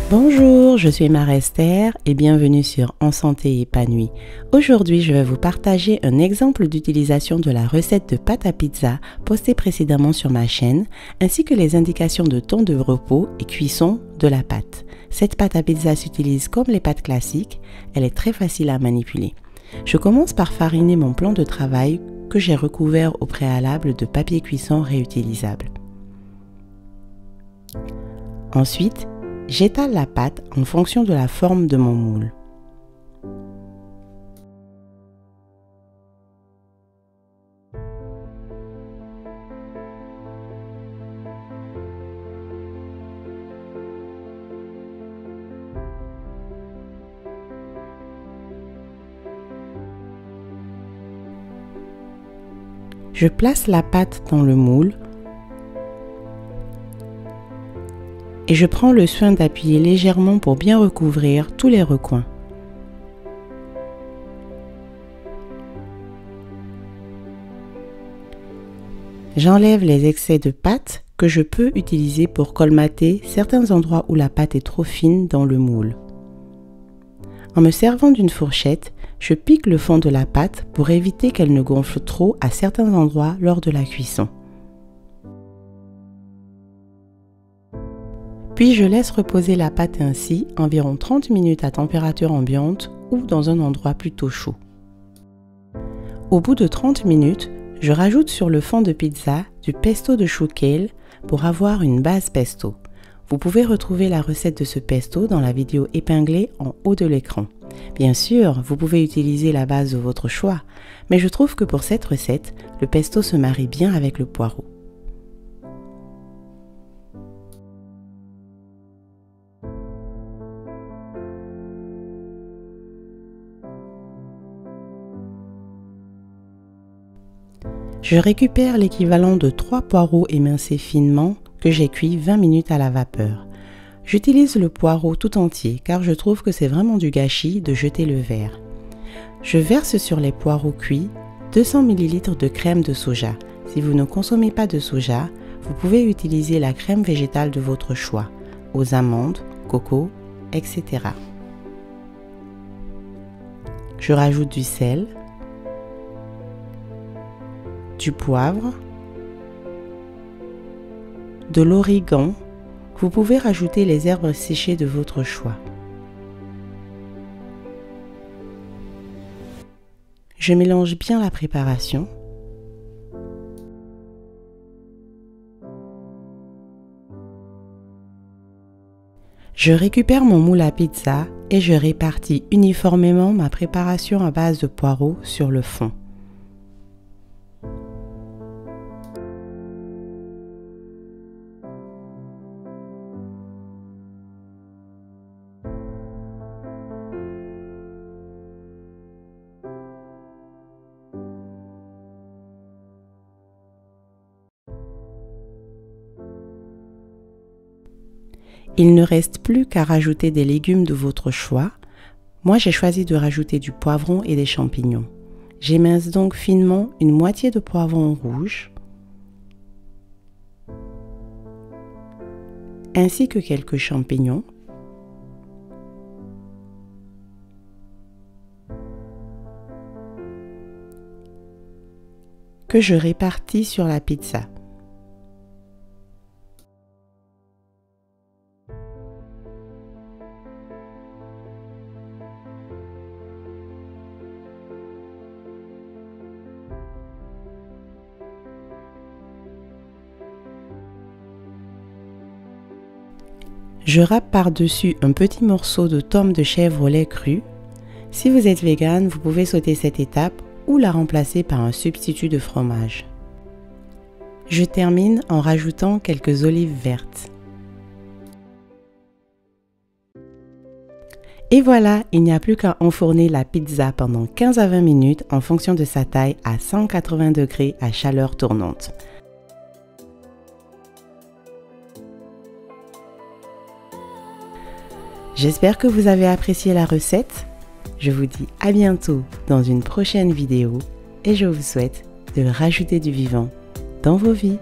Bonjour, je suis Marie-Esther et bienvenue sur En Santé Épanouie. Aujourd'hui, je vais vous partager un exemple d'utilisation de la recette de pâte à pizza postée précédemment sur ma chaîne, ainsi que les indications de temps de repos et cuisson de la pâte. Cette pâte à pizza s'utilise comme les pâtes classiques, elle est très facile à manipuler. Je commence par fariner mon plan de travail que j'ai recouvert au préalable de papier cuisson réutilisable. Ensuite, j'étale la pâte en fonction de la forme de mon moule. Je place la pâte dans le moule et je prends le soin d'appuyer légèrement pour bien recouvrir tous les recoins. J'enlève les excès de pâte que je peux utiliser pour colmater certains endroits où la pâte est trop fine dans le moule. En me servant d'une fourchette, je pique le fond de la pâte pour éviter qu'elle ne gonfle trop à certains endroits lors de la cuisson. Puis je laisse reposer la pâte ainsi environ 30 minutes à température ambiante ou dans un endroit plutôt chaud. Au bout de 30 minutes, je rajoute sur le fond de pizza du pesto de chou kale pour avoir une base pesto. Vous pouvez retrouver la recette de ce pesto dans la vidéo épinglée en haut de l'écran. Bien sûr, vous pouvez utiliser la base de votre choix, mais je trouve que pour cette recette, le pesto se marie bien avec le poireau. Je récupère l'équivalent de 3 poireaux émincés finement que j'ai cuits 20 minutes à la vapeur. J'utilise le poireau tout entier car je trouve que c'est vraiment du gâchis de jeter le verre. Je verse sur les poireaux cuits 200 ml de crème de soja. Si vous ne consommez pas de soja, vous pouvez utiliser la crème végétale de votre choix, aux amandes, coco, etc. Je rajoute du sel, du poivre, de l'origan. Vous pouvez rajouter les herbes séchées de votre choix. Je mélange bien la préparation. Je récupère mon moule à pizza et je répartis uniformément ma préparation à base de poireaux sur le fond. Il ne reste plus qu'à rajouter des légumes de votre choix. Moi, j'ai choisi de rajouter du poivron et des champignons. J'émince donc finement une moitié de poivron rouge, ainsi que quelques champignons. Que je répartis sur la pizza. Je râpe par-dessus un petit morceau de tome de chèvre au lait cru. Si vous êtes vegan, vous pouvez sauter cette étape ou la remplacer par un substitut de fromage. Je termine en rajoutant quelques olives vertes. Et voilà, il n'y a plus qu'à enfourner la pizza pendant 15 à 20 minutes en fonction de sa taille à 180 degrés à chaleur tournante. J'espère que vous avez apprécié la recette. Je vous dis à bientôt dans une prochaine vidéo et je vous souhaite de rajouter du vivant dans vos vies.